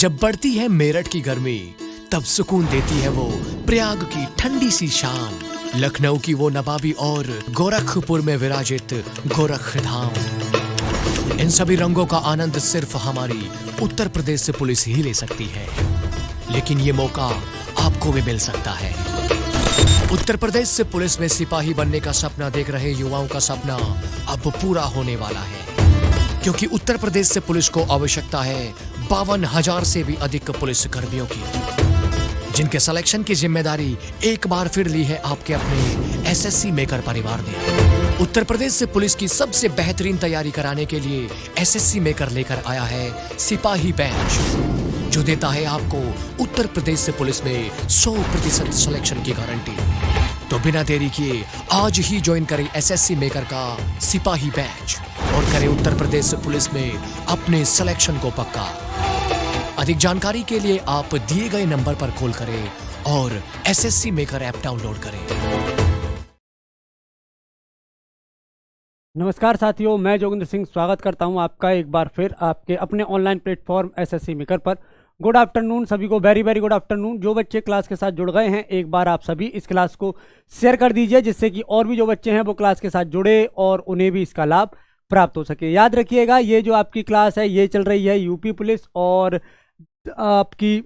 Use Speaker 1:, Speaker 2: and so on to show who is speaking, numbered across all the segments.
Speaker 1: जब बढ़ती है मेरठ की गर्मी, तब सुकून देती है वो प्रयाग की ठंडी सी शाम, लखनऊ की वो नवाबी और गोरखपुर में विराजित गोरखधाम। इन सभी रंगों का आनंद सिर्फ हमारी उत्तर प्रदेश से पुलिस ही ले सकती है, लेकिन ये मौका आपको भी मिल सकता है। उत्तर प्रदेश से पुलिस में सिपाही बनने का सपना देख रहे युवाओं का सपना अब पूरा होने वाला है, क्योंकि उत्तर प्रदेश से पुलिस को आवश्यकता है 52,000 से भी अधिक पुलिस कर्मियों की, जिनके सिलेक्शन की जिम्मेदारी एक बार फिर ली है आपके अपने एसएससी मेकर परिवार ने। उत्तर प्रदेश से पुलिस की सबसे बेहतरीन तैयारी कराने के लिए एसएससी मेकर लेकर आया है सिपाही बैच, जो देता है आपको उत्तर प्रदेश से पुलिस में 100% सिलेक्शन की गारंटी। तो बिना देरी किए आज ही ज्वाइन करें एसएससी मेकर का सिपाही बैच और करें उत्तर प्रदेश से पुलिस में अपने सिलेक्शन को पक्का। अधिक जानकारी के लिए आप दिए गए नंबर पर कॉल करें और एसएससी मेकर ऐप डाउनलोड करें।
Speaker 2: नमस्कार साथियों, मैं जोगिंदर सिंह स्वागत करता हूं आपका एक बार फिर आपके अपने ऑनलाइन प्लेटफॉर्म एसएससी मेकर पर। गुड आफ्टरनून सभी को, वेरी वेरी गुड आफ्टरनून। जो बच्चे क्लास के साथ जुड़ गए हैं, एक बार आप सभी इस क्लास को शेयर कर दीजिए, जिससे कि और भी जो बच्चे हैं वो क्लास के साथ जुड़े और उन्हें भी इसका लाभ प्राप्त हो सके। याद रखिएगा, ये जो आपकी क्लास है ये चल रही है यूपी पुलिस और आपकी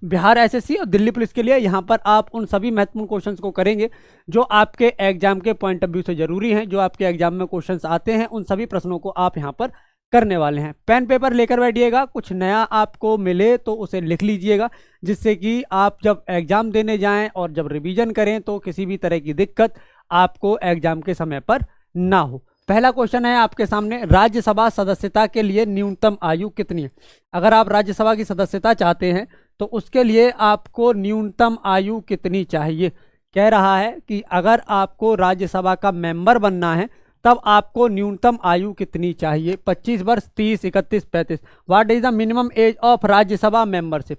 Speaker 2: बिहार एसएससी और दिल्ली पुलिस के लिए। यहाँ पर आप उन सभी महत्वपूर्ण क्वेश्चंस को करेंगे जो आपके एग्जाम के पॉइंट ऑफ व्यू से जरूरी हैं, जो आपके एग्जाम में क्वेश्चंस आते हैं, उन सभी प्रश्नों को आप यहाँ पर करने वाले हैं। पेन पेपर लेकर बैठिएगा, कुछ नया आपको मिले तो उसे लिख लीजिएगा, जिससे कि आप जब एग्जाम देने जाएं और जब रिवीजन करें तो किसी भी तरह की दिक्कत आपको एग्जाम के समय पर ना हो। पहला क्वेश्चन है आपके सामने, राज्यसभा सदस्यता के लिए न्यूनतम आयु कितनी है? अगर आप राज्यसभा की सदस्यता चाहते हैं तो उसके लिए आपको न्यूनतम आयु कितनी चाहिए? कह रहा है कि अगर आपको राज्यसभा का मेंबर बनना है तब आपको न्यूनतम आयु कितनी चाहिए? 25 वर्ष, 30, 31, 35। What is the minimum age of Rajya Sabha membership?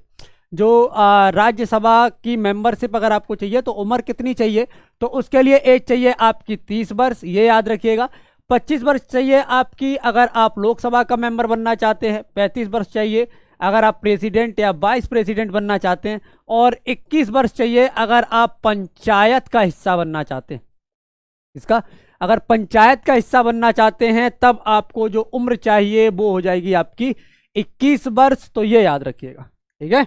Speaker 2: जो राज्यसभा की मेंबरशिप अगर आपको चाहिए तो उम्र कितनी चाहिए? तो उसके लिए एज चाहिए आपकी 30 वर्ष, ये याद रखिएगा। 25 वर्ष चाहिए आपकी अगर आप लोकसभा का मेंबर बनना चाहते हैं, 35 वर्ष चाहिए अगर आप प्रेसिडेंट या वाइस प्रेसिडेंट बनना चाहते हैं, और 21 वर्ष चाहिए अगर आप पंचायत का हिस्सा बनना चाहते हैं। इसका अगर पंचायत का हिस्सा बनना चाहते हैं तब आपको जो उम्र चाहिए वो हो जाएगी आपकी 21 वर्ष, तो ये याद रखिएगा, ठीक है।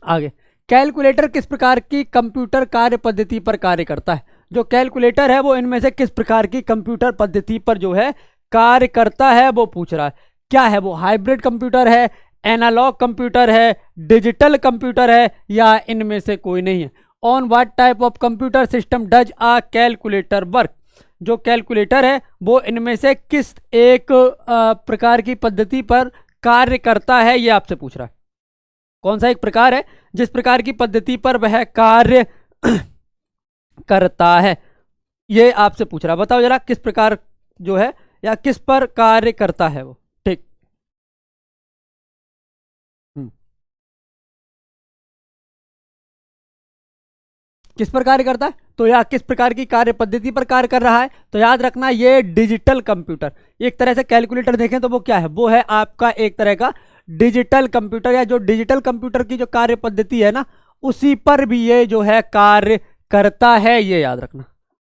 Speaker 2: आगे, कैलकुलेटर किस प्रकार की कंप्यूटर कार्य पद्धति पर कार्य करता है? जो कैलकुलेटर है वो इनमें से किस प्रकार की कंप्यूटर पद्धति पर जो है कार्य करता है वो पूछ रहा है। क्या है वो? हाइब्रिड कंप्यूटर है, एनालॉग कंप्यूटर है, डिजिटल कंप्यूटर है, या इनमें से कोई नहीं है? On what type of computer system does a calculator work? जो कैलकुलेटर है वो इनमें से किस एक प्रकार की पद्धति पर कार्य करता है, ये आपसे पूछ रहा है। कौन सा एक प्रकार है जिस प्रकार की पद्धति पर वह कार्य करता है, ये आपसे पूछ रहा है। बताओ जरा किस प्रकार जो है या किस पर कार्य करता है वो, ठीक। किस पर कार्य करता है? तो या किस प्रकार की कार्य पद्धति पर कार्य कर रहा है? तो याद रखना ये डिजिटल कंप्यूटर, एक तरह से कैलकुलेटर देखें तो वो क्या है? वो है आपका एक तरह का डिजिटल कंप्यूटर, या जो डिजिटल कंप्यूटर की जो कार्य पद्धति है ना, उसी पर भी ये जो है कार्य करता है, ये याद रखना।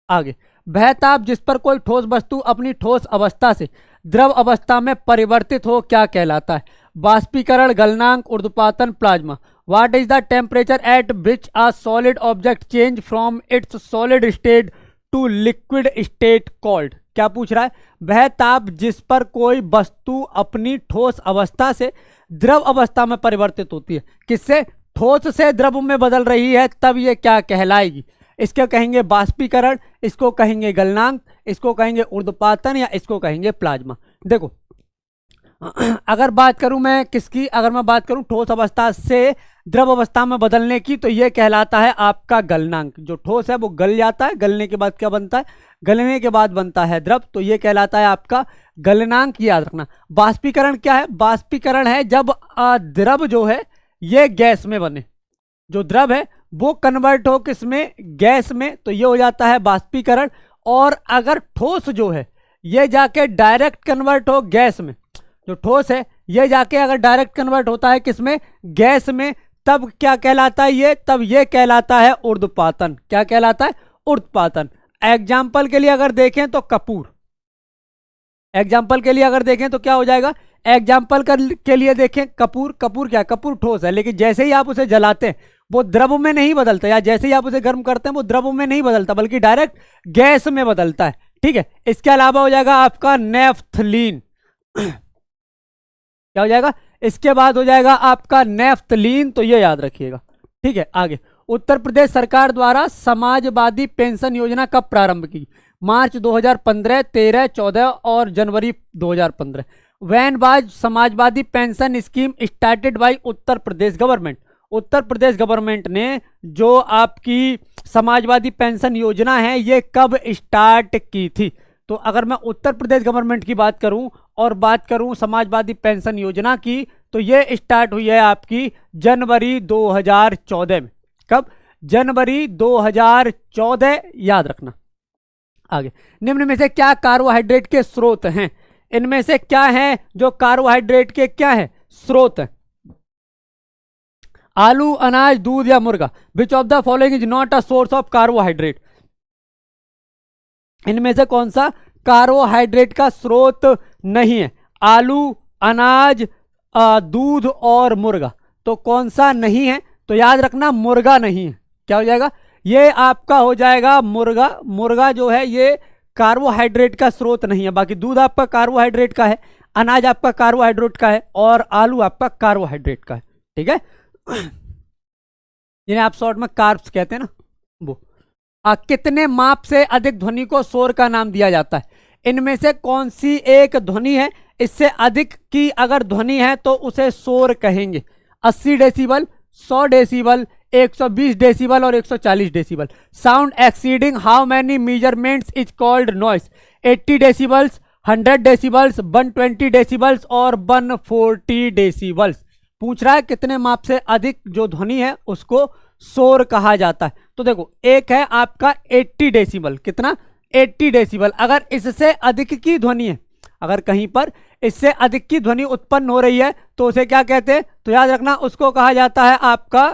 Speaker 2: आगे, वह ताप जिस पर कोई ठोस वस्तु अपनी ठोस अवस्था से द्रव अवस्था में परिवर्तित हो क्या कहलाता है? बाष्पीकरण, गलनांक, ऊर्ध्वपातन, plasma. What is the temperature at which a solid object change from its solid state to liquid state called? क्या पूछ रहा है? वह ताप जिस पर कोई वस्तु अपनी ठोस अवस्था से द्रव अवस्था में परिवर्तित होती है, किससे? ठोस से द्रव में बदल रही है, तब ये क्या कहलाएगी? इसको कहेंगे बाष्पीकरण, इसको कहेंगे गलनांक, इसको कहेंगे ऊर्ध्वपातन, या इसको कहेंगे प्लाज्मा। देखो, अगर बात करूं मैं किसकी, अगर मैं बात करूं ठोस अवस्था से द्रव अवस्था में बदलने की, तो यह कहलाता है आपका गलनांक। जो ठोस है वो गल जाता है, गलने के बाद क्या बनता है? गलने के बाद बनता है द्रव, तो यह कहलाता है आपका गलनांक, याद रखना। बाष्पीकरण क्या है? बाष्पीकरण है जब द्रव जो है ये गैस में बने, जो द्रव है वो कन्वर्ट हो किसमें? गैस में, तो ये हो जाता है बाष्पीकरण। और अगर ठोस जो है ये जाके डायरेक्ट कन्वर्ट हो गैस में, जो ठोस है ये जाके अगर डायरेक्ट कन्वर्ट होता है किसमें, गैस में, तब क्या कहलाता है ये, तब ये कहलाता है ऊर्ध्वपातन। क्या कहलाता है, ऊर्ध्वपातन। एग्जाम्पल के लिए अगर देखें तो कपूर, एग्जाम्पल के लिए अगर देखें तो क्या हो जाएगा, एग्जाम्पल के लिए देखें कपूर, कपूर क्या, कपूर ठोस है, लेकिन जैसे ही आप उसे जलाते हैं वो द्रव में नहीं बदलता, या जैसे ही आप उसे गर्म करते हैं वो द्रव में नहीं बदलता बल्कि डायरेक्ट गैस में बदलता है। ठीक है, इसके अलावा हो जाएगा आपका नेफ्थलीन। क्या हो जाएगा, इसके बाद हो जाएगा आपका नेफ्थलीन, तो ये याद रखिएगा। ठीक है, आगे। उत्तर प्रदेश सरकार द्वारा समाजवादी पेंशन योजना कब प्रारंभ की, मार्च 2015, 13, 14 और जनवरी 2015। When was Samajwadi pension scheme started by Uttar Pradesh government. Uttar Pradesh government ने जो आपकी समाजवादी पेंशन योजना है ये कब स्टार्ट की थी। तो अगर मैं उत्तर प्रदेश गवर्नमेंट की बात करूं और बात करूं समाजवादी पेंशन योजना की, तो ये स्टार्ट हुई है आपकी जनवरी 2014 में। कब, जनवरी 2014, याद रखना। आगे, निम्न में से क्या कार्बोहाइड्रेट के स्रोत हैं, इनमें से क्या है जो कार्बोहाइड्रेट के क्या है, स्रोत है। आलू, अनाज, दूध या मुर्गा। विच of the following is not a source of carbohydrate. इनमें से कौन सा कार्बोहाइड्रेट का स्रोत नहीं है, आलू, अनाज, दूध और मुर्गा। तो कौन सा नहीं है, तो याद रखना मुर्गा नहीं है। क्या हो जाएगा, ये आपका हो जाएगा मुर्गा। मुर्गा जो है ये कार्बोहाइड्रेट का स्रोत नहीं है। बाकी दूध आपका कार्बोहाइड्रेट का है, अनाज आपका कार्बोहाइड्रेट का है और आलू आपका कार्बोहाइड्रेट का है। ठीक है, जिन्हें आप शॉर्ट में कार्ब्स कहते हैं ना, वो। कितने माप से अधिक ध्वनि को शोर का नाम दिया जाता है, इनमें से कौन सी एक ध्वनि है, इससे अधिक की अगर ध्वनि है तो उसे शोर कहेंगे। 80 डेसिबल, 100 डेसिबल, 120 डेसिबल और 140 decibel. Sound exceeding how many measurements is called noise. 80 decibels, 100 decibels, 120 decibels और 140 डेसिबल्स। पूछ रहा है कितने माप से अधिक जो ध्वनि है उसको शोर कहा जाता है। तो देखो, एक है आपका 80 डेसिबल, कितना, 80 डेसिबल। अगर इससे अधिक की ध्वनि है, अगर कहीं पर इससे अधिक की ध्वनि उत्पन्न हो रही है तो उसे क्या कहते हैं, तो याद रखना उसको कहा जाता है आपका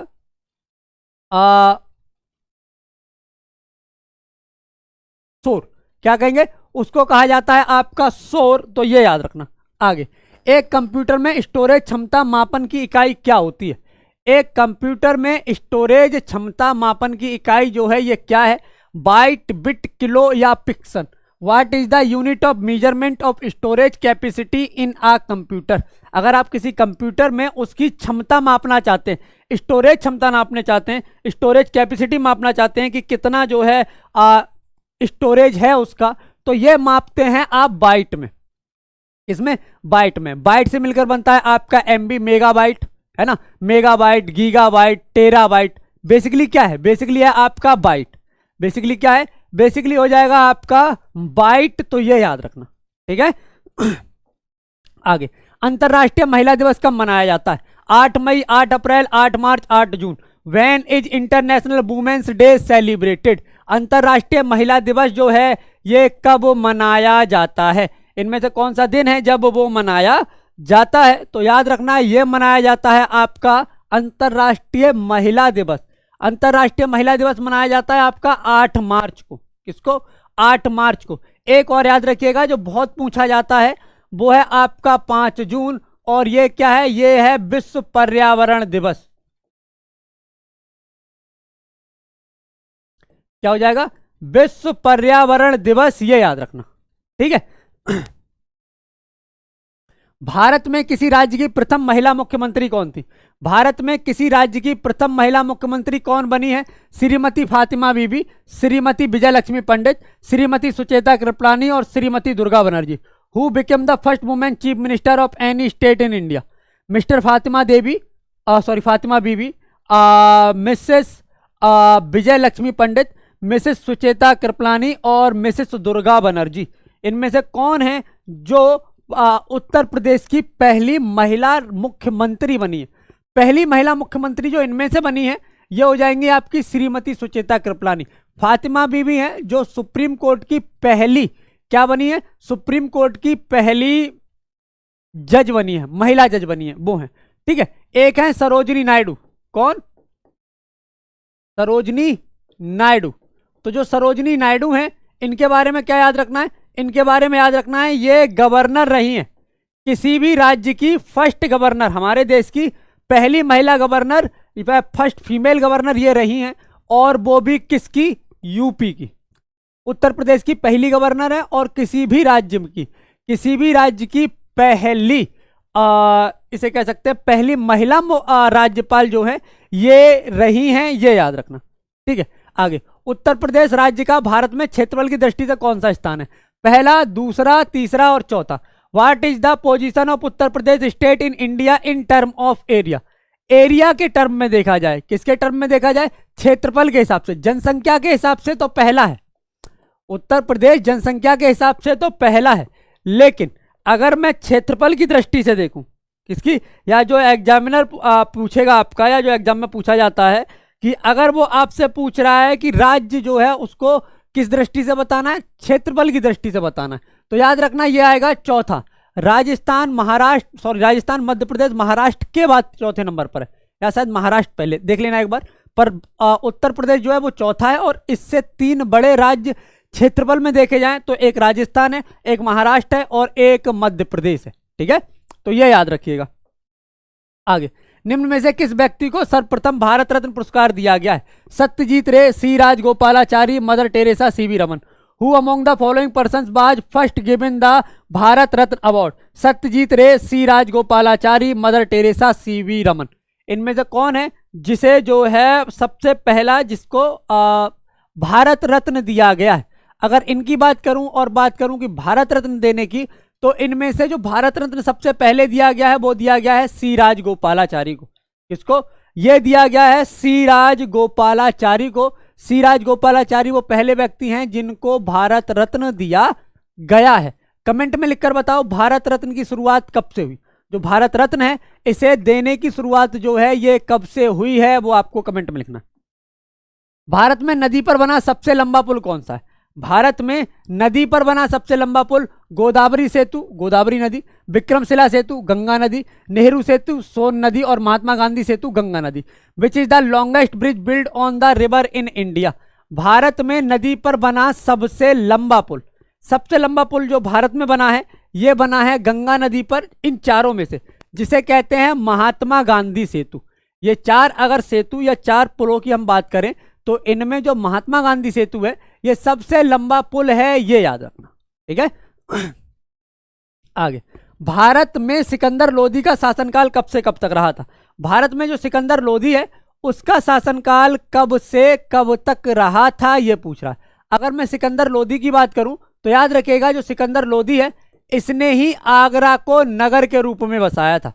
Speaker 2: शोर। क्या कहेंगे, उसको कहा जाता है आपका शोर। तो ये याद रखना। आगे, एक कंप्यूटर में स्टोरेज क्षमता मापन की इकाई क्या होती है। एक कंप्यूटर में स्टोरेज क्षमता मापन की इकाई जो है ये क्या है, बाइट, बिट, किलो या pixel. What is the unit of measurement of storage capacity in a computer. अगर आप किसी कंप्यूटर में उसकी क्षमता मापना चाहते हैं, स्टोरेज क्षमता नापना चाहते हैं, स्टोरेज कैपेसिटी मापना चाहते हैं कि कितना जो है स्टोरेज है उसका, तो ये मापते हैं आप बाइट में। इसमें बाइट में, बाइट से मिलकर बनता है आपका एमबी, मेगाबाइट है ना, मेगाबाइट, गीगाबाइट, टेराबाइट। बेसिकली क्या है, बेसिकली है आपका बाइट। बेसिकली क्या है, बेसिकली हो जाएगा आपका बाइट। तो ये याद रखना। ठीक है, आगे, अंतरराष्ट्रीय महिला दिवस कब मनाया जाता है। 8 मई, 8 अप्रैल, 8 मार्च, 8 जून। When is international women's day celebrated. अंतरराष्ट्रीय महिला दिवस जो है ये कब मनाया जाता है, इनमें से कौन सा दिन है जब वो मनाया जाता है। तो याद रखना ये मनाया जाता है आपका अंतरराष्ट्रीय महिला दिवस। अंतरराष्ट्रीय महिला दिवस मनाया जाता है आपका 8 मार्च को। किसको, 8 मार्च को। एक और याद रखिएगा जो बहुत पूछा जाता है वो है आपका 5 जून, और ये क्या है, ये है विश्व पर्यावरण दिवस। क्या हो जाएगा, विश्व पर्यावरण दिवस, ये याद रखना। ठीक है, भारत में किसी राज्य की प्रथम महिला मुख्यमंत्री कौन थी। भारत में किसी राज्य की प्रथम महिला मुख्यमंत्री कौन बनी है, श्रीमती फातिमा बीबी, श्रीमती विजय लक्ष्मी पंडित, श्रीमती सुचेता कृपलानी और Shrimati Durga Banerjee. Who became the first women chief minister of any state in India. Mr Fatima Devi, Fatima Bibi, Mrs Vijay Lakshmi Pandit, Mrs Sucheta Kripalani और मिसेस दुर्गा बनर्जी। इनमें से कौन है जो उत्तर प्रदेश की पहली महिला मुख्यमंत्री बनी है। पहली महिला मुख्यमंत्री जो इनमें से बनी है ये हो जाएंगी आपकी श्रीमती सुचेता कृपलानी। फातिमा बीबी है जो सुप्रीम कोर्ट की पहली क्या बनी है, सुप्रीम कोर्ट की पहली जज बनी है, महिला जज बनी है, वो है, ठीक है। एक है सरोजिनी नायडू, कौन? सरोजिनी नायडू। तो जो सरोजिनी नायडू हैं, इनके बारे में क्या याद रखना है? इनके बारे में याद रखना है ये गवर्नर रही हैं, किसी भी राज्य की फर्स्ट गवर्नर, हमारे देश की पहली महिला गवर्नर, फर्स्ट फीमेल गवर्नर ये रही हैं, और वो भी किसकी? यूपी की। उत्तर प्रदेश की पहली गवर्नर है और किसी भी राज्य की पहली इसे कह सकते हैं पहली महिला राज्यपाल जो है ये रही हैं, ये याद रखना, ठीक है। आगे, उत्तर प्रदेश राज्य का भारत में क्षेत्रफल की दृष्टि से कौन सा स्थान है? पहला, दूसरा, तीसरा और चौथा। What is the position of Uttar Pradesh state in India in term of area? Area के टर्म में देखा जाए, किसके टर्म में देखा जाए? क्षेत्रफल के हिसाब से, जनसंख्या के हिसाब से तो पहला है उत्तर प्रदेश, जनसंख्या के हिसाब से तो पहला है। लेकिन अगर मैं क्षेत्रफल की दृष्टि से देखूं, किसकी? या जो एग्जामिनर पूछेगा आपका, या जो एग्जाम में पूछा जाता है कि अगर वो आपसे पूछ रहा है कि राज्य जो है उसको किस दृष्टि से बताना है? क्षेत्रफल की दृष्टि से बताना है, तो याद रखना ये आएगा चौथा। राजस्थान, राजस्थान, मध्य प्रदेश, महाराष्ट्र के बाद चौथे नंबर पर है, या शायद महाराष्ट्र पहले, देख लेना एक बार। पर उत्तर प्रदेश जो है वो चौथा है, और इससे 3 बड़े राज्य क्षेत्रफल में देखे जाएं तो एक राजस्थान है, एक महाराष्ट्र है और एक मध्य प्रदेश है, ठीक है। तो ये याद रखिएगा। आगे, निम्न में से किस व्यक्ति को सर्वप्रथम भारत रत्न पुरस्कार दिया गया है? Satyajit Ray, C Rajagopalachari, Mother Teresa, CV Raman. Who among the following persons was first given the Bharat Ratna award? Satyajit Ray, C Rajagopalachari, Mother Teresa, CV Raman. इनमें से कौन है जिसे जो है सबसे पहला जिसको भारत रत्न दिया गया है? अगर इनकी बात करूं और बात करूं कि भारत रत्न देने की, तो इनमें से जो भारत रत्न सबसे पहले दिया गया है वो दिया गया है सी राजगोपालाचारी को। किसको? ये दिया गया है सी राजगोपालाचारी को। सी राजगोपालाचारी वो पहले व्यक्ति हैं जिनको भारत रत्न दिया गया है। कमेंट में लिखकर बताओ भारत रत्न की शुरुआत कब से हुई? जो भारत रत्न है इसे देने की शुरुआत जो है ये कब से हुई है वो आपको कमेंट में लिखना। भारत में नदी पर बना सबसे लंबा पुल कौन सा है? भारत में नदी पर बना सबसे लंबा पुल गोदावरी सेतु, गोदावरी नदी, विक्रमशिला सेतु, गंगा नदी, नेहरू सेतु, सोन नदी और महात्मा गांधी सेतु, गंगा नदी। Which is the longest bridge build on the river in India? Bharat में नदी पर बना सबसे लंबा पुल, सबसे लंबा पुल जो भारत में बना है यह बना है गंगा नदी पर, इन चारों में से, जिसे कहते हैं महात्मा गांधी सेतु। ये 4 अगर सेतु या 4 पुलों की हम बात करें तो इनमें जो महात्मा गांधी सेतु है ये सबसे लंबा पुल है, ये याद रखना, ठीक है। आगे, भारत में सिकंदर लोदी का शासनकाल कब से कब तक रहा था? भारत में जो सिकंदर लोदी है उसका शासनकाल कब से कब तक रहा था ये पूछ रहा है। अगर मैं सिकंदर लोदी की बात करूं तो याद रखिएगा जो सिकंदर लोदी है इसने ही आगरा को नगर के रूप में बसाया था।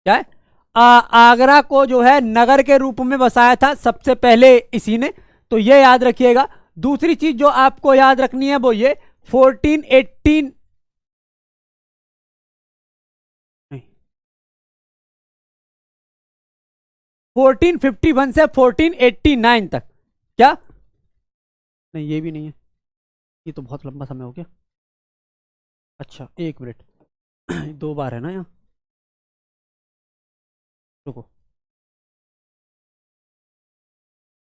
Speaker 2: क्या है? आगरा को जो है नगर के रूप में बसाया था सबसे पहले इसी ने, तो ये याद रखिएगा। दूसरी चीज जो आपको याद रखनी है वो ये 1418 1451 से 1489 तक। क्या? नहीं ये भी नहीं है, ये तो बहुत लंबा समय हो गया। अच्छा 1 मिनट 2 बार है ना यहाँ, रुको।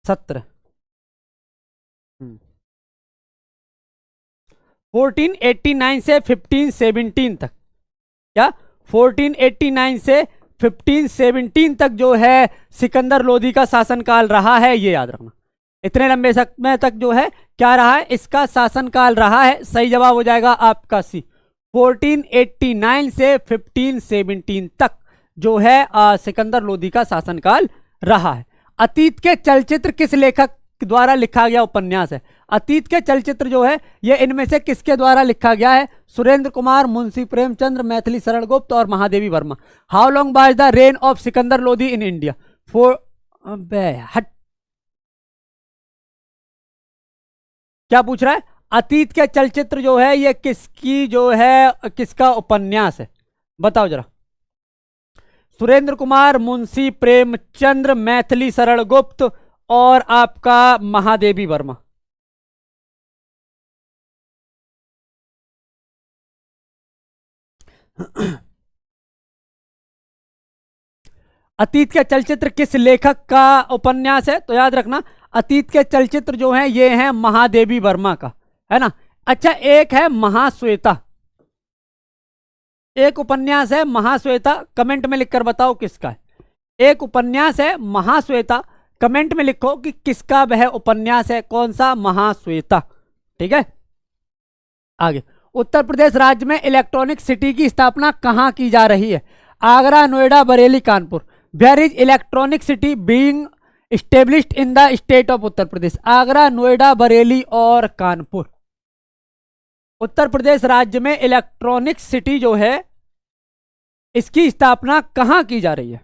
Speaker 2: 17 1489 से 1517 तक। क्या? 1489 से 1517 तक जो है सिकंदर लोदी का शासनकाल रहा है, ये याद रखना। इतने लंबे समय तक जो है क्या रहा है, इसका शासनकाल रहा है। सही जवाब हो जाएगा आपका सी, 1489 से 1517 तक जो है सिकंदर लोदी का शासनकाल रहा है। अतीत के चलचित्र किस लेखक द्वारा लिखा गया उपन्यास है? अतीत के चलचित्र जो है ये इनमें से किसके द्वारा लिखा गया है? सुरेंद्र कुमार, मुंशी प्रेमचंद्र, मैथिली शरण गुप्त और Mahadevi Verma. How long was the rain of Sikandar Lodi in India? क्या पूछ रहा है? अतीत के चलचित्र जो है ये किसकी जो है किसका उपन्यास है? बताओ जरा। सुरेंद्र कुमार, मुंशी प्रेमचंद्र, मैथिली शरण गुप्त और आपका महादेवी वर्मा। अतीत के चलचित्र किस लेखक का उपन्यास है? तो याद रखना अतीत के चलचित्र जो हैं ये हैं महादेवी वर्मा का, है ना। अच्छा, एक है महाश्वेता, एक उपन्यास है महाश्वेता, कमेंट में लिखकर बताओ किसका है। एक उपन्यास है महाश्वेता, कमेंट में लिखो कि किसका वह उपन्यास है, कौन सा महाश्वेता। ठीक है, आगे। उत्तर प्रदेश राज्य में इलेक्ट्रॉनिक सिटी की स्थापना कहां की जा रही है? Agra, Noida, Bareilly, Kanpur. Where is electronic city being established in the state of Uttar Pradesh? Agra, Noida, Bareilly और कानपुर। उत्तर प्रदेश राज्य में इलेक्ट्रॉनिक सिटी जो है इसकी स्थापना कहां की जा रही है?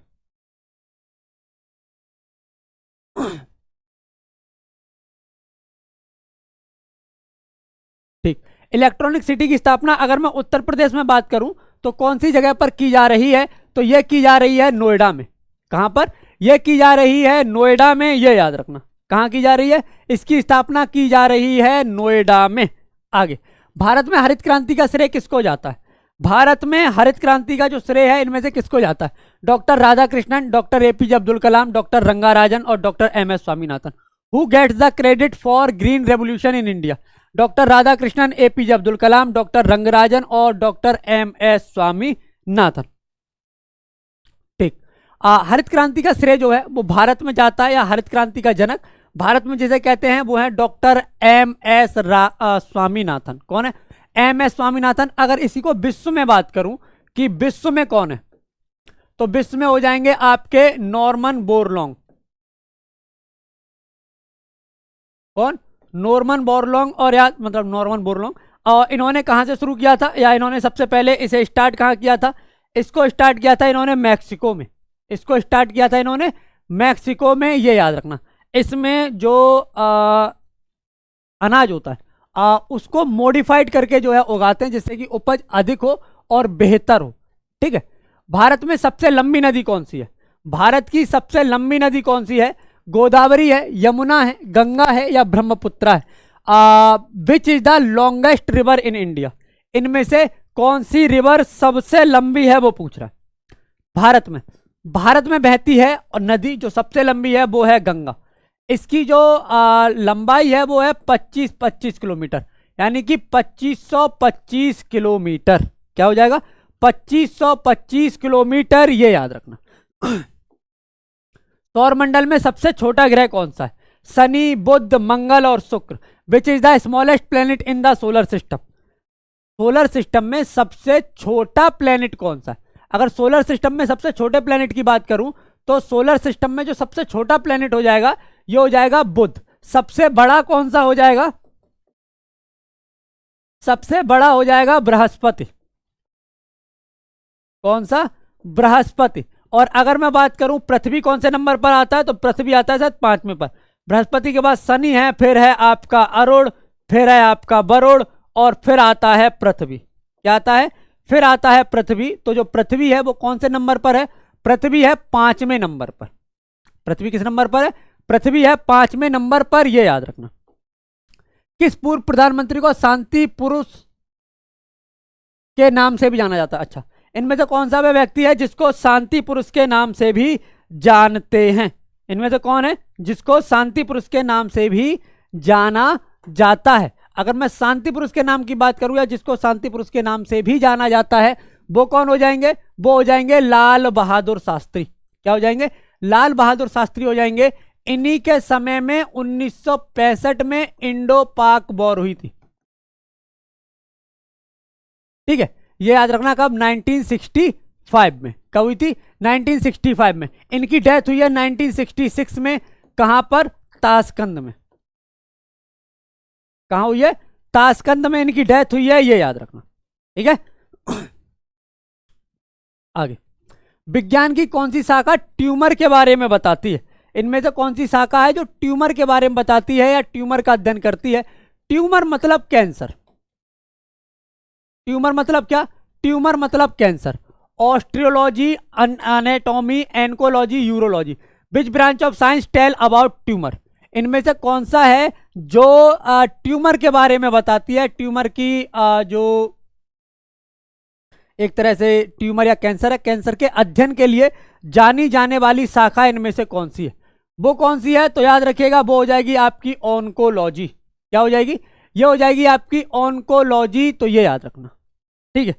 Speaker 2: ठीक, इलेक्ट्रॉनिक सिटी की स्थापना अगर मैं उत्तर प्रदेश में बात करूं तो कौन सी जगह पर की जा रही है? तो यह की जा रही है नोएडा में। कहां पर? यह की जा रही है नोएडा में, यह याद रखना। कहां की जा रही है? इसकी स्थापना की जा रही है नोएडा में। आगे, भारत में हरित क्रांति का श्रेय किसको जाता है? भारत में हरित क्रांति का जो श्रेय है इनमें से किसको जाता है? Doctor Radhakrishnan, doctor APJ Abdul Kalam, doctor Rangarajan और doctor MS Swaminathan. Who gets the credit for green revolution in India? Doctor Radhakrishnan, APJ Abdul Kalam, doctor Rangarajan और डॉक्टर एमएस स्वामीनाथन। ठीक, हरित क्रांति का श्रेय जो है वो भारत में जाता है, या हरित क्रांति का जनक भारत में जिसे कहते हैं वो है डॉक्टर एमएस स्वामीनाथन। कौन है? एमएस स्वामीनाथन। अगर इसी को विश्व में बात करूं कि विश्व में कौन है, तो विश्व में हो जाएंगे आपके नॉर्मन बोरलॉन्ग। कौन? नॉर्मन बोरलॉन्ग। और या मतलब नॉर्मन बोरलॉन्ग। और इन्होंने कहां से शुरू किया था, या इन्होंने सबसे पहले इसे स्टार्ट कहां किया था? इसको स्टार्ट किया था इन्होंने मैक्सिको में। इसको स्टार्ट किया था इन्होंने मैक्सिको में, ये याद रखना। इसमें जो अनाज होता है उसको मॉडिफाइड करके जो है उगाते हैं जिससे कि उपज अधिक हो और बेहतर हो। ठीक है, भारत में सबसे लंबी नदी कौन सी है? भारत की सबसे लंबी नदी कौन सी है? गोदावरी है, यमुना है, गंगा है या ब्रह्मपुत्र है? Which is the longest river in India? इनमें से कौन सी रिवर सबसे लंबी है वो पूछ रहा है। भारत में बहती है और नदी जो सबसे लंबी है वो है गंगा। इसकी जो लंबाई है वो है 25 किलोमीटर, यानी कि 2525 किलोमीटर। क्या हो जाएगा? 2525 किलोमीटर, ये याद रखना। सौरमंडल में सबसे छोटा ग्रह कौन सा है? शनि, बुध, मंगल और शुक्र। Which is the smallest planet in the solar system? Solar system में सबसे छोटा प्लेनेट कौन सा है? अगर सोलर सिस्टम में सबसे छोटे प्लेनेट की बात करूं तो सोलर सिस्टम में जो सबसे छोटा प्लेनेट हो जाएगा ये हो जाएगा बुध। सबसे बड़ा कौन सा हो जाएगा? सबसे बड़ा हो जाएगा बृहस्पति। कौन सा? बृहस्पति। और अगर मैं बात करूं पृथ्वी कौन से नंबर पर आता है, तो पृथ्वी आता है शायद 5वें पर। बृहस्पति के बाद शनि है, फिर है आपका अरुण, फिर है आपका वरुण और फिर आता है पृथ्वी। क्या आता है? फिर आता है पृथ्वी। तो जो पृथ्वी है वो कौन से नंबर पर है? पृथ्वी है 5वें नंबर पर। पृथ्वी किस नंबर पर है? पृथ्वी है 5वें नंबर पर, यह याद रखना। किस पूर्व प्रधानमंत्री को शांति पुरुष के नाम से भी जाना जाता है? अच्छा, इनमें से कौन सा वह व्यक्ति है जिसको शांति पुरुष के नाम से भी जानते हैं? इनमें से कौन है जिसको शांति पुरुष के नाम से भी जाना जाता है? अगर मैं शांति पुरुष के नाम की बात करूं या जिसको शांति पुरुष के नाम से भी जाना जाता है वो कौन हो जाएंगे? वो हो जाएंगे लाल बहादुर शास्त्री। क्या हो जाएंगे? लाल बहादुर शास्त्री हो जाएंगे। इन्हीं के समय में 1965 में इंडो पाक वॉर हुई थी। ठीक है, ये याद रखना। कब? 1965 में। कब हुई थी? 1965 में। इनकी डेथ हुई है 1966 में। कहां पर? ताशकंद में। कहां हुई है? ताशकंद में इनकी डेथ हुई है, ये याद रखना। ठीक है, आगे। विज्ञान की कौन सी शाखा ट्यूमर के बारे में बताती है? इनमें से कौन सी शाखा है जो ट्यूमर के बारे में बताती है या ट्यूमर का अध्ययन करती है? ट्यूमर मतलब कैंसर। ट्यूमर मतलब क्या? ट्यूमर मतलब cancer. Osteology, anatomy, oncology, urology. Which branch of science tell about tumour? इनमें से कौन सा है जो ट्यूमर के बारे में बताती है, ट्यूमर की जो एक तरह से ट्यूमर या कैंसर है, कैंसर के अध्ययन के लिए जानी जाने वाली शाखा इनमें से कौन सी है? वो कौन सी है? तो याद रखिएगा वो हो जाएगी आपकी ऑन्कोलॉजी। क्या हो जाएगी? ये हो जाएगी आपकी ऑन्कोलॉजी, तो ये याद रखना, ठीक है।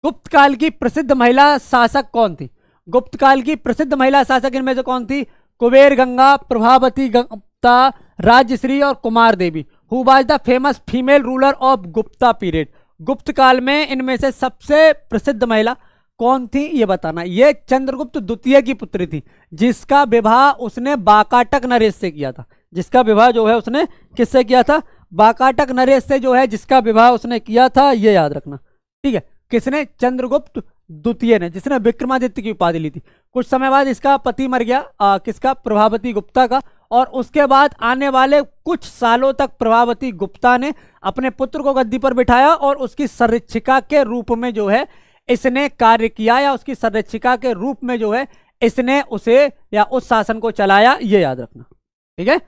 Speaker 2: गुप्त काल की प्रसिद्ध महिला शासक कौन थी? गुप्त काल की प्रसिद्ध महिला शासक इनमें से कौन थी? कुबेर गंगा, प्रभावती गुप्ता, राजश्री और Kumar Devi. Who was the famous female ruler of Gupta period? Gupta काल में इनमें से सबसे प्रसिद्ध महिला कौन थी ये बताना। ये चंद्रगुप्त द्वितीय की पुत्री थी, जिसका विवाह उसने बाकाटक नरेश से किया था। जिसका विवाह जो है उसने किससे किया था? बाकाटक नरेश से जो है जिसका विवाह उसने किया था, ये याद रखना, ठीक है। किसने? चंद्रगुप्त द्वितीय ने, जिसने विक्रमादित्य की उपाधि ली थी। कुछ समय बाद इसका पति मर गया, किसका? प्रभावती गुप्ता का। और उसके बाद आने वाले कुछ सालों तक प्रभावती गुप्ता ने अपने पुत्र को गद्दी पर बिठाया और उसकी संरक्षिका के रूप में जो है इसने कार्य किया, या उसकी संरक्षिका के रूप में जो है इसने उसे या उस शासन को चलाया, ये याद रखना, ठीक है।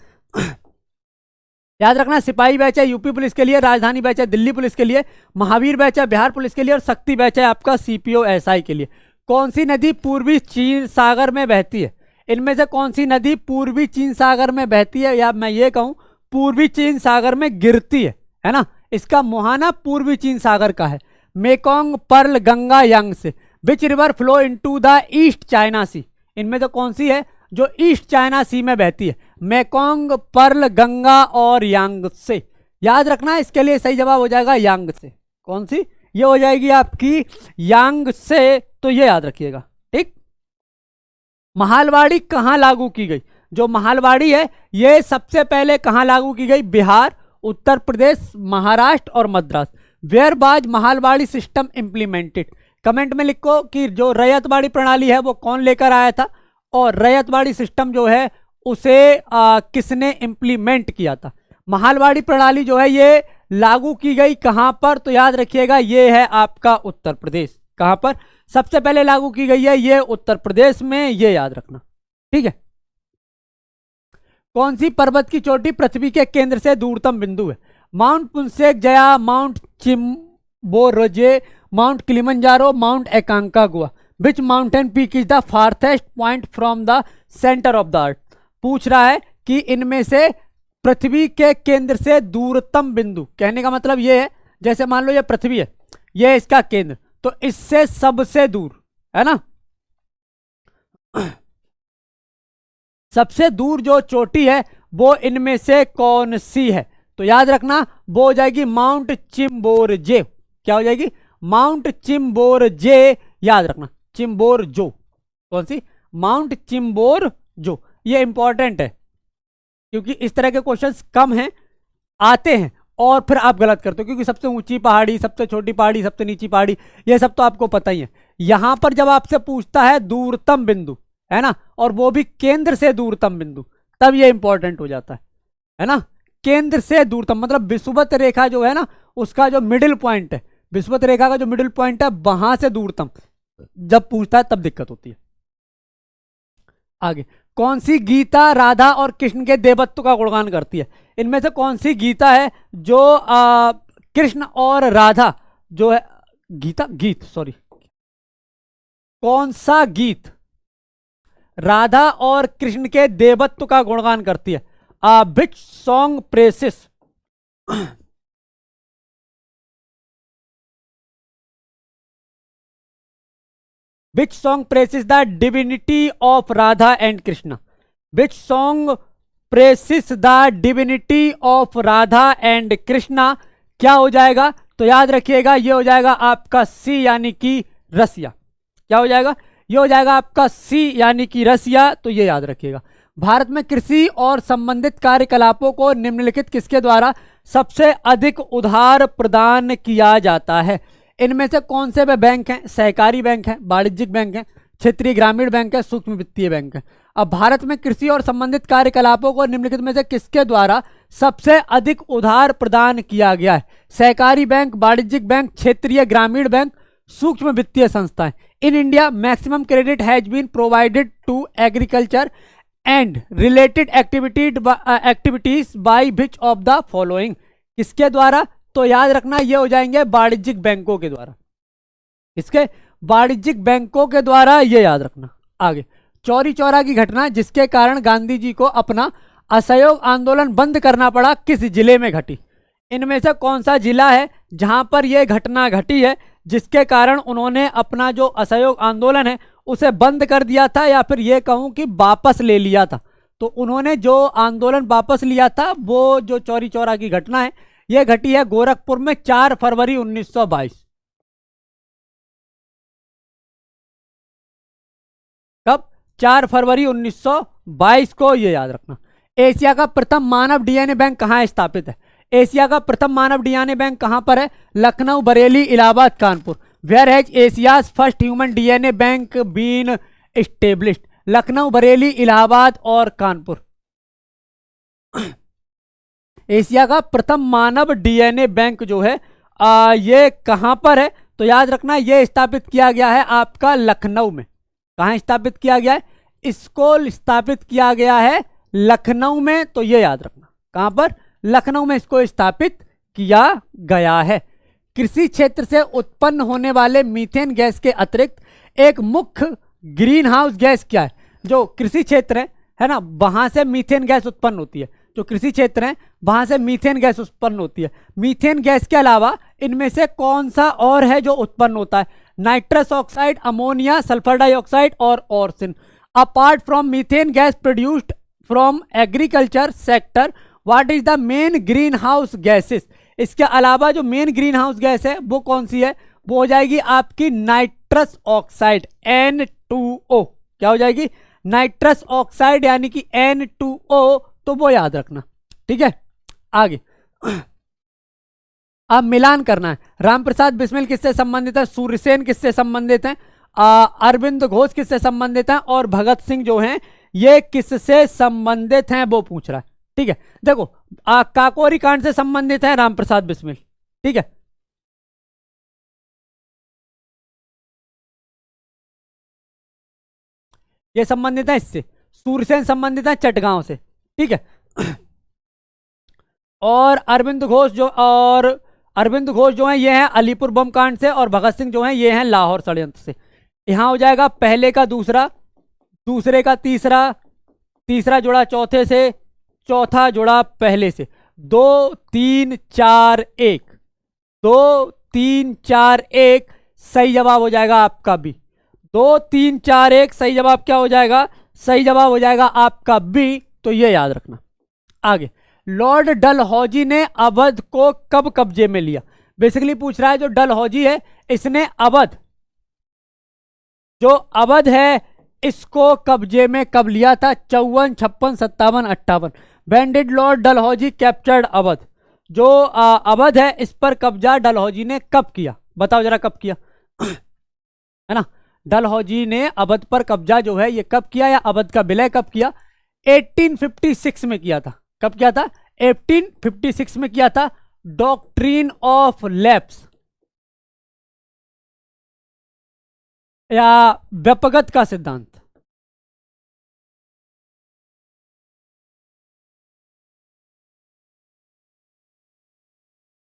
Speaker 2: याद रखना, सिपाही बैच है यूपी पुलिस के लिए, राजधानी बैच है दिल्ली पुलिस के लिए, महावीर बैच है बिहार पुलिस के लिए, और शक्ति बैच है आपका सीपीओ एसआई के लिए। कौन सी नदी पूर्वी चीन सागर में बहती है? इनमें से कौन सी नदी पूर्वी चीन सागर में बहती है, या मैं ये कहूं पूर्वी चीन सागर में गिरती है ना? इसका मुहाना पूर्वी चीन सागर का है। Mekong, Pearl, Ganga, Yangtze. Which river flow into the East China Sea? इनमें से कौन सी है जो ईस्ट चाइना सी में बहती है? मेकोंग, पर्ल, गंगा और यांगसे। याद रखना, इसके लिए सही जवाब हो जाएगा यांगसे। कौन सी? ये हो जाएगी आपकी यांगसे, तो ये याद रखिएगा, ठीक। महालवाड़ी कहां लागू की गई? जो महालवाड़ी है ये सबसे पहले कहां लागू की गई? बिहार, उत्तर प्रदेश, महाराष्ट्र और Madras. Where was Mahalwari system implemented? Comment में लिखो कि जो रैयतवाड़ी प्रणाली है वो कौन लेकर आया था, और रैयतवाड़ी सिस्टम जो है उसे किसने इंप्लीमेंट किया था। महालवाड़ी प्रणाली जो है ये लागू की गई कहां पर? तो याद रखिएगा ये है आपका उत्तर प्रदेश। कहां पर सबसे पहले लागू की गई है? ये उत्तर प्रदेश में, ये याद रखना, ठीक है। कौन सी पर्वत की चोटी पृथ्वी के केंद्र से दूरतम बिंदु है? Mount Puncak Jaya, mount Chimborazo, mount Kilimanjaro, mount Aconcagua. Which mountain peak is the farthest point from the centre of the earth? पूछ रहा है कि इनमें से पृथ्वी के केंद्र से दूरतम बिंदु, कहने का मतलब ये है जैसे मान लो ये पृथ्वी है, ये इसका केंद्र, तो इससे सबसे दूर है ना, सबसे दूर जो चोटी है वो इनमें से कौन सी है? तो याद रखना वो हो जाएगी माउंट चिम्बोरजे। क्या हो जाएगी? माउंट चिम्बोरजे। याद रखना, चिम्बोरजो। कौन सी? माउंट चिम्बोरजो। ये इंपॉर्टेंट है क्योंकि इस तरह के क्वेश्चंस कम हैं, आते हैं और फिर आप गलत करते हो, क्योंकि सबसे ऊंची पहाड़ी, सबसे छोटी पहाड़ी, सबसे नीची पहाड़ी, ये सब तो आपको पता ही है। यहां पर जब आपसे पूछता है दूरतम बिंदु, है ना, और वो भी केंद्र से दूरतम बिंदु, तब ये इंपॉर्टेंट हो जाता है ना। केंद्र से दूरतम मतलब विषुवत रेखा जो है ना, उसका जो मिडिल पॉइंट है, विषुवत रेखा का जो मिडिल पॉइंट है वहां से दूरतम जब पूछता है तब दिक्कत होती है। आगे, कौन सी गीता राधा और कृष्ण के देवत्व का गुणगान करती है? इनमें से कौन सी गीता है जो कृष्ण और राधा जो है, गीत सॉरी, कौन सा गीत राधा और कृष्ण के देवत्व का गुणगान करती है? Which song precious Which song praises the divinity of Radha and Krishna? Which song praises the divinity of Radha and Krishna? क्या हो जाएगा? तो याद रखिएगा ये हो जाएगा आपका सी यानी कि रसिया। क्या हो जाएगा? ये हो जाएगा आपका सी यानी कि रसिया, तो ये याद रखिएगा। भारत में कृषि और संबंधित कार्यकलापों को निम्नलिखित किसके द्वारा सबसे अधिक उधार प्रदान किया जाता है? इनमें से कौन से वे बैंक हैं? सहकारी बैंक है, वाणिज्यिक बैंक है, क्षेत्रीय ग्रामीण बैंक है, सूक्ष्म वित्तीय बैंक है। अब भारत में कृषि और संबंधित कार्यकलापों को निम्नलिखित में से किसके द्वारा सबसे अधिक उधार प्रदान किया गया है? सहकारी बैंक, वाणिज्यिक बैंक, क्षेत्रीय ग्रामीण बैंक, सूक्ष्म वित्तीय संस्थाएं। In India maximum credit has been provided to agriculture and related activities by which of the following, किसके द्वारा? तो याद रखना ये हो जाएंगे वाणिज्यिक बैंकों के द्वारा। इसके वाणिज्यिक बैंकों के द्वारा, ये याद रखना। आगे, चौरी चौरा की घटना जिसके कारण गांधी जी को अपना असहयोग आंदोलन बंद करना पड़ा, किस जिले में घटी? इनमें से कौन सा जिला है जहां पर यह घटना घटी है जिसके कारण उन्होंने अपना जो असहयोग आंदोलन है उसे बंद कर दिया था, या फिर यह कहूं कि वापस ले लिया था? तो उन्होंने जो आंदोलन वापस लिया था वो जो चौरी चौरा की घटना है यह घटी है गोरखपुर में 4 फरवरी 1922। कब? 4 फरवरी 1922 को, ये याद रखना। एशिया का प्रथम मानव डीएनए बैंक कहाँ स्थापित है? एशिया का प्रथम मानव डीएनए बैंक कहां पर है? Lucknow, Bareilly, Allahabad, Kanpur. Where has Asia's first human DNA bank been established? Lucknow, Bareilly, Allahabad और कानपुर। एशिया का प्रथम मानव डीएनए बैंक जो है ये कहां पर है? तो याद रखना ये स्थापित किया गया है आपका लखनऊ में। कहां स्थापित किया गया है? इसको स्थापित किया गया है लखनऊ में, तो ये याद रखना। कहां पर? लखनऊ में इसको स्थापित किया गया है। कृषि क्षेत्र से उत्पन्न होने वाले मीथेन गैस के अतिरिक्त एक मुख्य ग्रीन हाउस गैस क्या है? जो कृषि क्षेत्र है ना, वहां से मीथेन गैस उत्पन्न होती है। जो कृषि क्षेत्र है वहां से मीथेन गैस उत्पन्न होती है। मीथेन गैस के अलावा इनमें से कौन सा और है जो उत्पन्न होता है? Nitrous oxide, ammonia, sulphur dioxide और arsine. Apart from methane gas produced from agriculture sector, what is the main greenhouse gases? इसके अलावा जो मेन ग्रीन हाउस गैस है वो कौन सी है? वो हो जाएगी आपकी नाइट्रस ऑक्साइड, N2O। क्या हो जाएगी? नाइट्रस ऑक्साइड यानी कि N2O, तो वो याद रखना। ठीक है, आगे अब मिलान करना है। रामप्रसाद बिस्मिल किससे संबंधित है? सूर्यसेन किससे संबंधित है? अरविंद घोष किससे संबंधित है? और भगत सिंह जो हैं ये किससे संबंधित हैं वो पूछ रहा है। ठीक है, देखो काकोरी कांड से संबंधित है रामप्रसाद बिस्मिल। ठीक है, ये संबंधित है इससे। सूरसेन संबंधित है चटगांव से। ठीक है, और अरविंद घोष जो है ये हैं अलीपुर बम कांड से, और भगत सिंह जो है ये हैं लाहौर षड्यंत्र से। यहां हो जाएगा पहले का दूसरा, दूसरे का तीसरा, तीसरा जुड़ा चौथे से, चौथा जुड़ा पहले से। 2 3 4 1, 2 3 4 1 सही जवाब हो जाएगा आपका बी। 2 3 4 1 सही जवाब क्या हो जाएगा? सही जवाब हो जाएगा आपका बी। तो ये याद रखना। आगे, लॉर्ड डलहौजी ने अवध को कब कब्जे में लिया? बेसिकली पूछ रहा है जो डलहौजी है इसने जो अवध है इसको कब्जे में कब लिया था? 54, 56, 57, 58। When did Lord Dalhousie captured Awadh? जो अवध है इस पर कब्जा डलहौजी ने कब किया? बताओ जरा कब किया? है ना, डलहौजी ने अवध पर कब्जा जो है ये कब किया, या अवध का विलय कब किया? 1856 में किया था। कब किया था? 1856 में किया था। डॉक्ट्रिन ऑफ लैप्स या व्यपगत का सिद्धांत।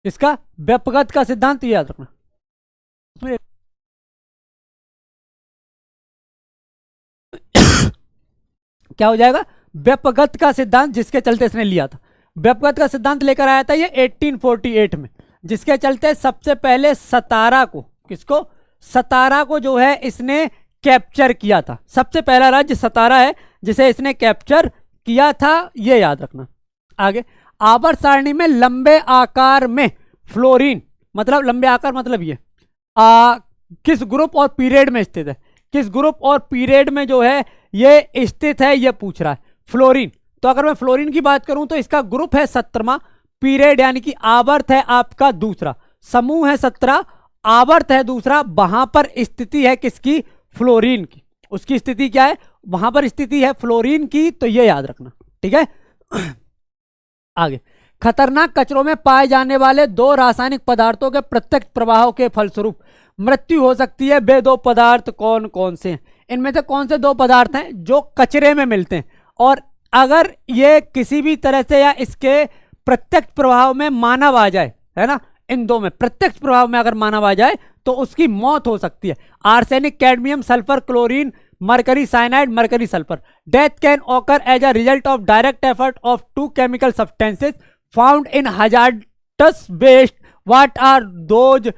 Speaker 2: इसका व्यपगत का सिद्धांत याद रखना। क्या हो जाएगा? व्यपगत का सिद्धांत, जिसके चलते इसने लिया था। व्यपगत का सिद्धांत लेकर आया था ये 1848 में, जिसके चलते सबसे पहले सतारा को, किसको? सतारा को जो है इसने कैप्चर किया था। सबसे पहला राज्य सतारा है जिसे इसने कैप्चर किया था, ये याद रखना। आगे, आवर्त सारणी में लंबे आकार में फ्लोरीन, मतलब लंबे आकार मतलब ये किस ग्रुप और पीरियड में स्थित है? किस ग्रुप और पीरियड में जो है ये स्थित है, ये पूछ रहा है। फ्लोरीन, तो अगर मैं फ्लोरीन की बात करूं तो इसका ग्रुप है 17वां, पीरियड यानी कि आवर्त है आपका दूसरा, समूह है 17, आवर्त है दूसरा। वहां पर स्थिति है किसकी? फ्लोरीन की। उसकी स्थिति क्या है? वहां पर स्थिति है फ्लोरीन की, तो ये याद रखना। ठीक है, आगे, खतरनाक कचरों में पाए जाने वाले 2 रासायनिक पदार्थों के प्रत्यक्ष प्रभाव के फलस्वरूप मृत्यु हो सकती है। वे 2 पदार्थ कौन कौन से हैं? इनमें से कौन से 2 पदार्थ हैं जो कचरे में मिलते हैं और अगर ये किसी भी तरह से या इसके प्रत्यक्ष प्रभाव में मानव आ जाए, है ना, इन दो में प्रत्यक्ष प्रभाव में अगर मानव आ जाए तो उसकी मौत हो सकती है। Arsenic, cadmium, sulphur, chlorine, mercury cyanide, mercury sulphur. Death can occur as a result of direct effort of two chemical substances found in hazardous waste. What are those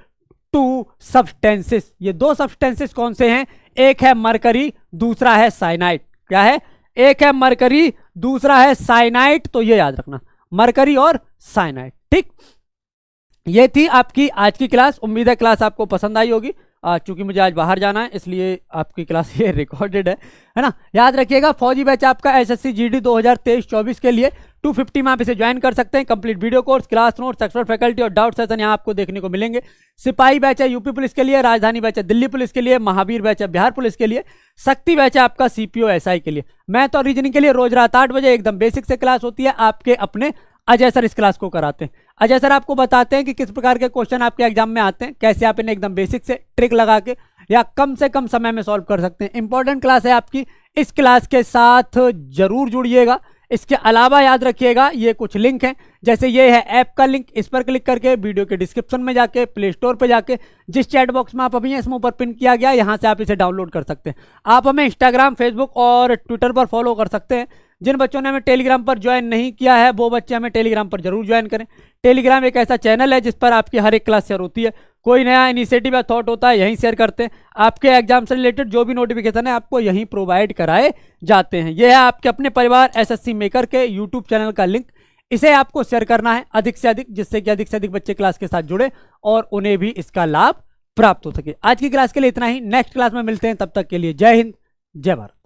Speaker 2: two substances? ये दो सब्सटेंसेस कौन से हैं? एक है mercury, दूसरा है cyanide. क्या है? एक है मरकरी, दूसरा है साइनाइड। तो ये याद रखना, मरकरी और साइनाइड। ठीक, ये थी आपकी आज की क्लास। उम्मीद है क्लास आपको पसंद आई होगी। चूंकि मुझे आज बाहर जाना है इसलिए आपकी क्लास ये रिकॉर्डेड है ना। याद रखिएगा, फौजी बैच आपका एसएससी जीडी 2023-24 के लिए 250 में आप इसे ज्वाइन कर सकते हैं। Complete video course, class notes, expert faculty और डाउट सेशन यहाँ आपको देखने को मिलेंगे। सिपाही बैच है यूपी पुलिस के लिए, राजधानी बैच है दिल्ली पुलिस के लिए, महावीर बैच है बिहार पुलिस के लिए, शक्ति बैच है आपका सीपीओ एसआई के लिए। मैथ और रीजनिंग के लिए रोज रात 8 बजे एकदम बेसिक से क्लास होती है। आपके अपने अजय सर इस क्लास को कराते हैं। अजय सर आपको बताते हैं कि किस प्रकार के क्वेश्चन आपके एग्जाम में आते हैं, कैसे आप इन्हें एकदम बेसिक से ट्रिक लगा के या कम से कम समय में सॉल्व कर सकते हैं। इंपॉर्टेंट क्लास है आपकी, इस क्लास के साथ जरूर जुड़िएगा। इसके अलावा याद रखिएगा ये कुछ लिंक हैं, जैसे ये है ऐप का लिंक, इस पर क्लिक करके वीडियो के डिस्क्रिप्शन में जाके प्ले स्टोर पर जाके जिस चैट बॉक्स में आप अभी हैं इसमें ऊपर पिन किया गया, यहाँ से आप इसे डाउनलोड कर सकते हैं। आप हमें इंस्टाग्राम, फेसबुक और ट्विटर पर फॉलो कर सकते हैं। जिन बच्चों ने हमें टेलीग्राम पर ज्वाइन नहीं किया है वो बच्चे हमें टेलीग्राम पर जरूर ज्वाइन करें। टेलीग्राम एक ऐसा चैनल है जिस पर आपकी हर एक क्लास शेयर होती है। कोई नया इनिशिएटिव या थॉट होता है यहीं शेयर करते हैं। आपके एग्जाम से रिलेटेड जो भी नोटिफिकेशन है आपको यहीं प्रोवाइड कराए जाते हैं। यह है आपके अपने परिवार एसएससी मेकर के यूट्यूब चैनल का लिंक। इसे आपको शेयर करना है अधिक से अधिक, जिससे कि अधिक से अधिक बच्चे क्लास के साथ जुड़े और उन्हें भी इसका लाभ प्राप्त हो सके। आज की क्लास के लिए इतना ही। नेक्स्ट क्लास में मिलते हैं, तब तक के लिए जय हिंद, जय भारत।